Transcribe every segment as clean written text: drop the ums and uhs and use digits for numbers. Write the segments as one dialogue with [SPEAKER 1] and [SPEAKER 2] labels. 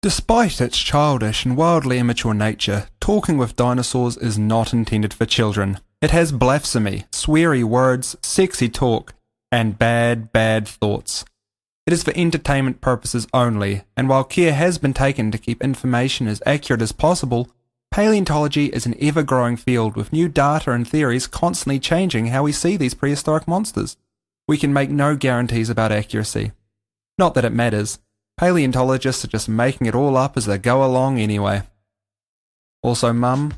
[SPEAKER 1] Despite its childish and wildly immature nature, Talking with Dinosaurs is not intended for children. It has blasphemy, sweary words, sexy talk, and bad thoughts. It is for entertainment purposes only, and while care has been taken to keep information as accurate as possible, paleontology is an ever-growing field with new data and theories constantly changing how we see these prehistoric monsters. We can make no guarantees about accuracy. Not that it matters. Paleontologists are just making it all up as they go along anyway. Also, Mum,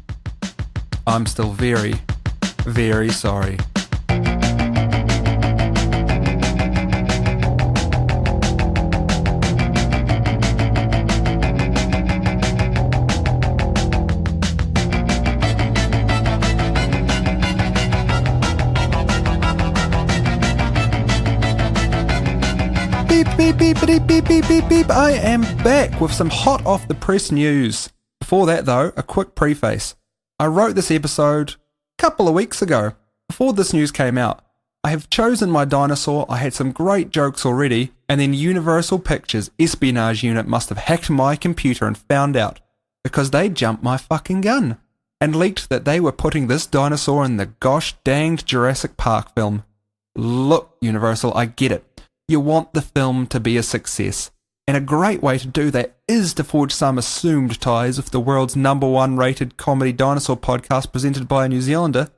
[SPEAKER 1] I'm still very, very sorry. Beep. I am back with some hot off the press news. Before that though, a quick preface. I wrote this episode a couple of weeks ago, before this news came out. I have chosen my dinosaur, I had some great jokes already, and then Universal Pictures espionage unit must have hacked my computer and found out, because they jumped my fucking gun, and leaked that they were putting this dinosaur in the gosh danged Jurassic Park film. Look, Universal, I get it. You want the film to be a success, and a great way to do that is to forge some assumed ties with the world's #1 rated comedy dinosaur podcast presented by a New Zealander.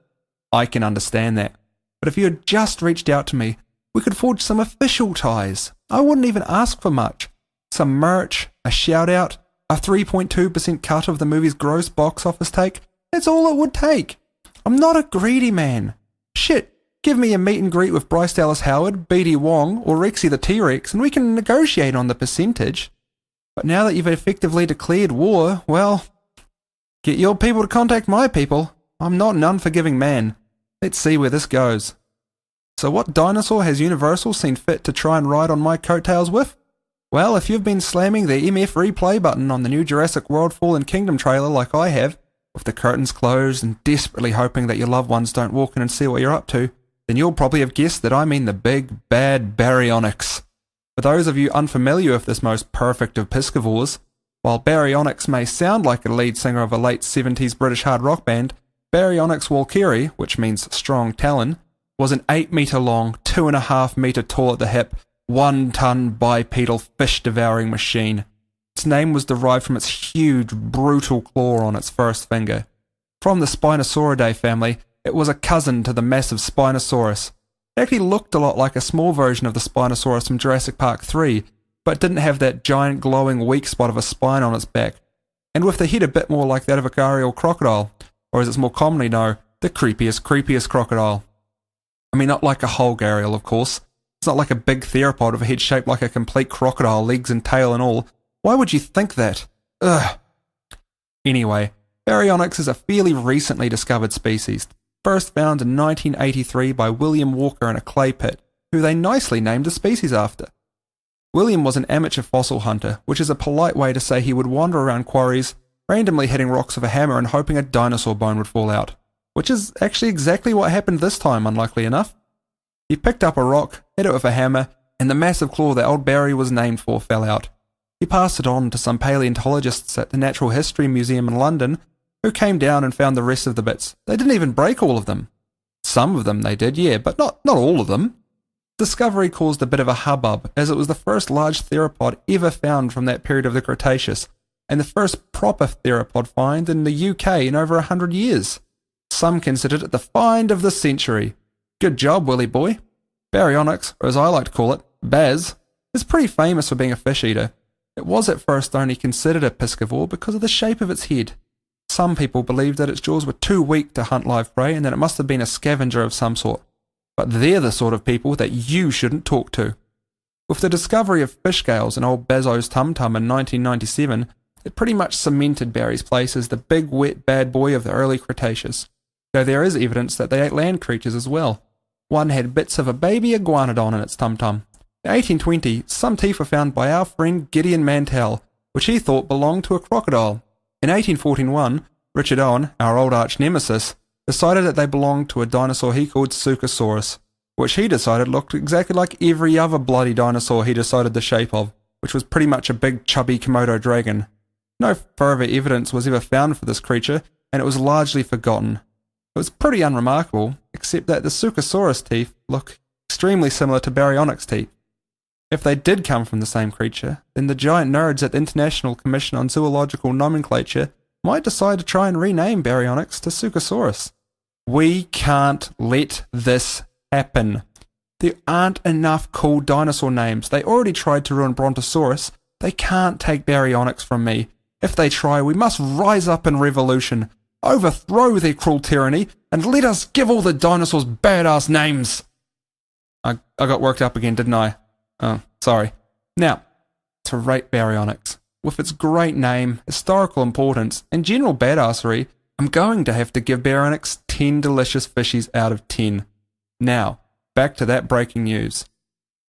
[SPEAKER 1] I can understand that. But if you had just reached out to me, we could forge some official ties. I wouldn't even ask for much. Some merch, a shout out, a 3.2% cut of the movie's gross box office take. That's all it would take. I'm not a greedy man. Shit. Give me a meet and greet with Bryce Dallas Howard, BD Wong, or Rexy the T-Rex, and we can negotiate on the percentage. But now that you've effectively declared war, well, get your people to contact my people. I'm not an unforgiving man. Let's see where this goes. So what dinosaur has Universal seen fit to try and ride on my coattails with? Well, if you've been slamming the MF replay button on the new Jurassic World Fallen Kingdom trailer like I have, with the curtains closed and desperately hoping that your loved ones don't walk in and see what you're up to, then you'll probably have guessed that I mean the big, bad Baryonyx. For those of you unfamiliar with this most perfect of piscivores, while Baryonyx may sound like a lead singer of a late 70s British hard rock band, Baryonyx walkeri, which means strong talon, was an 8-metre long, 2.5 metre tall at the hip, 1-ton bipedal fish-devouring machine. Its name was derived from its huge, brutal claw on its first finger. From the Spinosauridae family, it was a cousin to the massive Spinosaurus. It actually looked a lot like a small version of the Spinosaurus from Jurassic Park 3, but didn't have that giant glowing weak spot of a spine on its back, and with the head a bit more like that of a gharial crocodile, or as it's more commonly known, the creepiest crocodile. I mean, not like a whole gharial, of course. It's not like a big theropod with a head shaped like a complete crocodile, legs and tail and all. Why would you think that? Ugh. Anyway, Baryonyx is a fairly recently discovered species, first found in 1983 by William Walker in a clay pit, who they nicely named the species after. William was an amateur fossil hunter, which is a polite way to say he would wander around quarries, randomly hitting rocks with a hammer and hoping a dinosaur bone would fall out, which is actually exactly what happened this time, unlikely enough. He picked up a rock, hit it with a hammer, and the massive claw that old Barry was named for fell out. He passed it on to some paleontologists at the Natural History Museum in London, who came down and found the rest of the bits. They didn't even break all of them. Some of them they did, yeah, but not all of them. Discovery caused a bit of a hubbub, as it was the first large theropod ever found from that period of the Cretaceous, and the first proper theropod find in the UK in over 100 years. Some considered it the find of the century. Good job, Willy boy. Baryonyx, or as I like to call it, Baz, is pretty famous for being a fish eater. It was at first only considered a piscivore because of the shape of its head. Some people believed that its jaws were too weak to hunt live prey and that it must have been a scavenger of some sort. But they're the sort of people that you shouldn't talk to. With the discovery of fish scales in old Bazo's tum-tum in 1997, it pretty much cemented Barry's place as the big wet bad boy of the early Cretaceous, though there is evidence that they ate land creatures as well. One had bits of a baby iguanodon in its tum-tum. In 1820, some teeth were found by our friend Gideon Mantell, which he thought belonged to a crocodile. In 1841, Richard Owen, our old arch-nemesis, decided that they belonged to a dinosaur he called Suchosaurus, which he decided looked exactly like every other bloody dinosaur he decided the shape of. which was pretty much a big chubby Komodo dragon. No further evidence was ever found for this creature, and it was largely forgotten. It was pretty unremarkable, except that the Suchosaurus teeth look extremely similar to Baryonyx teeth. If they did come from the same creature, then the giant nerds at the International Commission on Zoological Nomenclature might decide to try and rename Baryonyx to Suchosaurus. We can't let this happen. There aren't enough cool dinosaur names. They already tried to ruin Brontosaurus. They can't take Baryonyx from me. If they try, we must rise up in revolution, overthrow their cruel tyranny, and let us give all the dinosaurs badass names. I got worked up again, didn't I? Oh, sorry. Now, to rate Baryonyx. With its great name, historical importance, and general badassery, I'm going to have to give Baryonyx 10 delicious fishies out of 10. Now, back to that breaking news.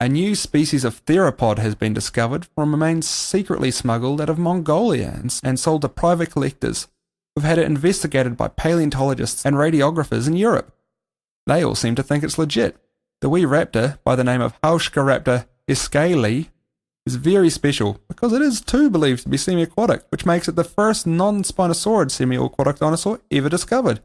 [SPEAKER 1] A new species of theropod has been discovered from remains secretly smuggled out of Mongolia and sold to private collectors. We've had it investigated by paleontologists and radiographers in Europe. They all seem to think it's legit. The wee raptor, by the name of Hauschkaraptor escalei, is very special because it is too believed to be semi-aquatic, which makes it the first non-spinosaurid semi-aquatic dinosaur ever discovered.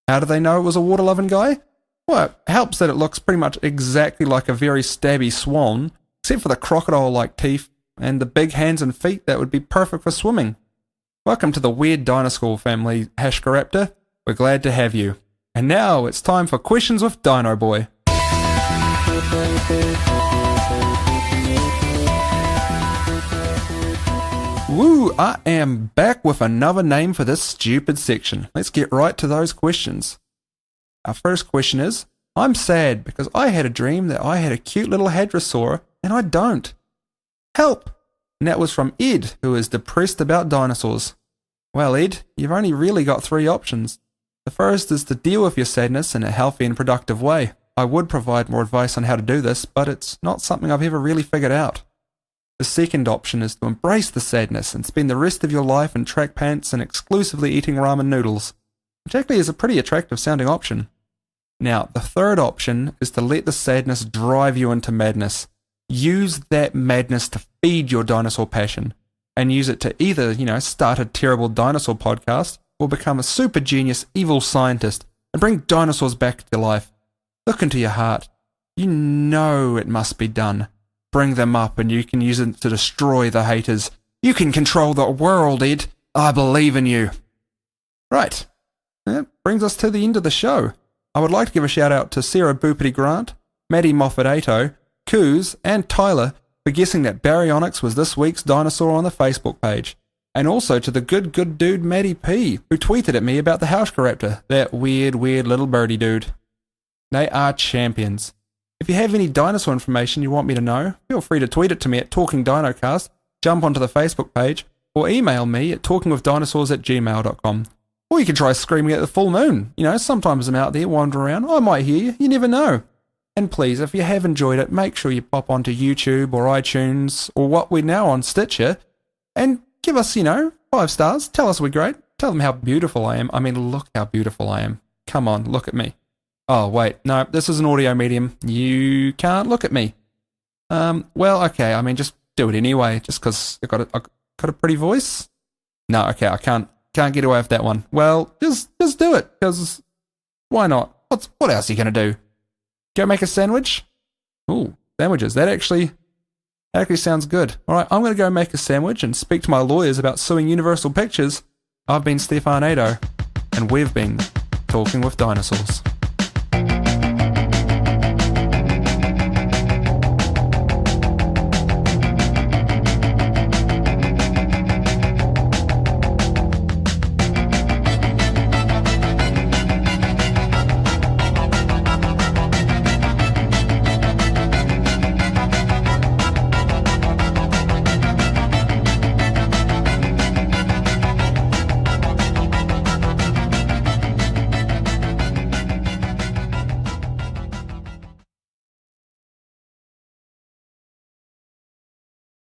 [SPEAKER 1] How do they know it was a water-loving guy? Well, it helps that it looks pretty much exactly like a very stabby swan, except for the crocodile-like teeth and the big hands and feet that would be perfect for swimming. Welcome to the weird dinosaur family, Hauschkaraptor. We're glad to have you. And now it's time for Questions with Dino Boy. Woo, I am back with another name for this stupid section. Let's get right to those questions. Our first question is, I'm sad because I had a dream that I had a cute little hadrosaur and I don't. Help! And that was from Ed, who is depressed about dinosaurs. Well, Ed, you've only really got 3 options. The first is to deal with your sadness in a healthy and productive way. I would provide more advice on how to do this, but it's not something I've ever really figured out. The second option is to embrace the sadness and spend the rest of your life in track pants and exclusively eating ramen noodles, which actually is a pretty attractive sounding option. Now, the third option is to let the sadness drive you into madness. Use that madness to feed your dinosaur passion, and use it to either, start a terrible dinosaur podcast or become a super genius evil scientist and bring dinosaurs back to life. Look into your heart. You know it must be done. Bring them up and you can use it to destroy the haters. You can control the world, Ed. I believe in you. Right. That brings us to the end of the show. I would like to give a shout out to Sarah Boopity Grant, Maddie Moffat-Ato, Coos, and Tyler for guessing that Baryonyx was this week's dinosaur on the Facebook page. And also to the good dude Maddie P, who tweeted at me about the Hauschkaraptor, that weird little birdie dude. They are champions. If you have any dinosaur information you want me to know, feel free to tweet it to me at TalkingDinoCast, jump onto the Facebook page, or email me at talkingwithdinosaurs@gmail.com. Or you can try screaming at the full moon. Sometimes I'm out there wandering around. I might hear you. You never know. And please, if you have enjoyed it, make sure you pop onto YouTube or iTunes or what we're now on, Stitcher, and give us, 5 stars. Tell us we're great. Tell them how beautiful I am. I mean, look how beautiful I am. Come on, look at me. Oh, wait. No, this is an audio medium. You can't look at me. Well, okay. Just do it anyway. Just because I got a pretty voice. No, okay. I can't get away with that one. Well, just do it. Because why not? What else are you going to do? Go make a sandwich? Ooh, sandwiches. That actually sounds good. All right, I'm going to go make a sandwich and speak to my lawyers about suing Universal Pictures. I've been Stefan Ado, and we've been Talking with Dinosaurs.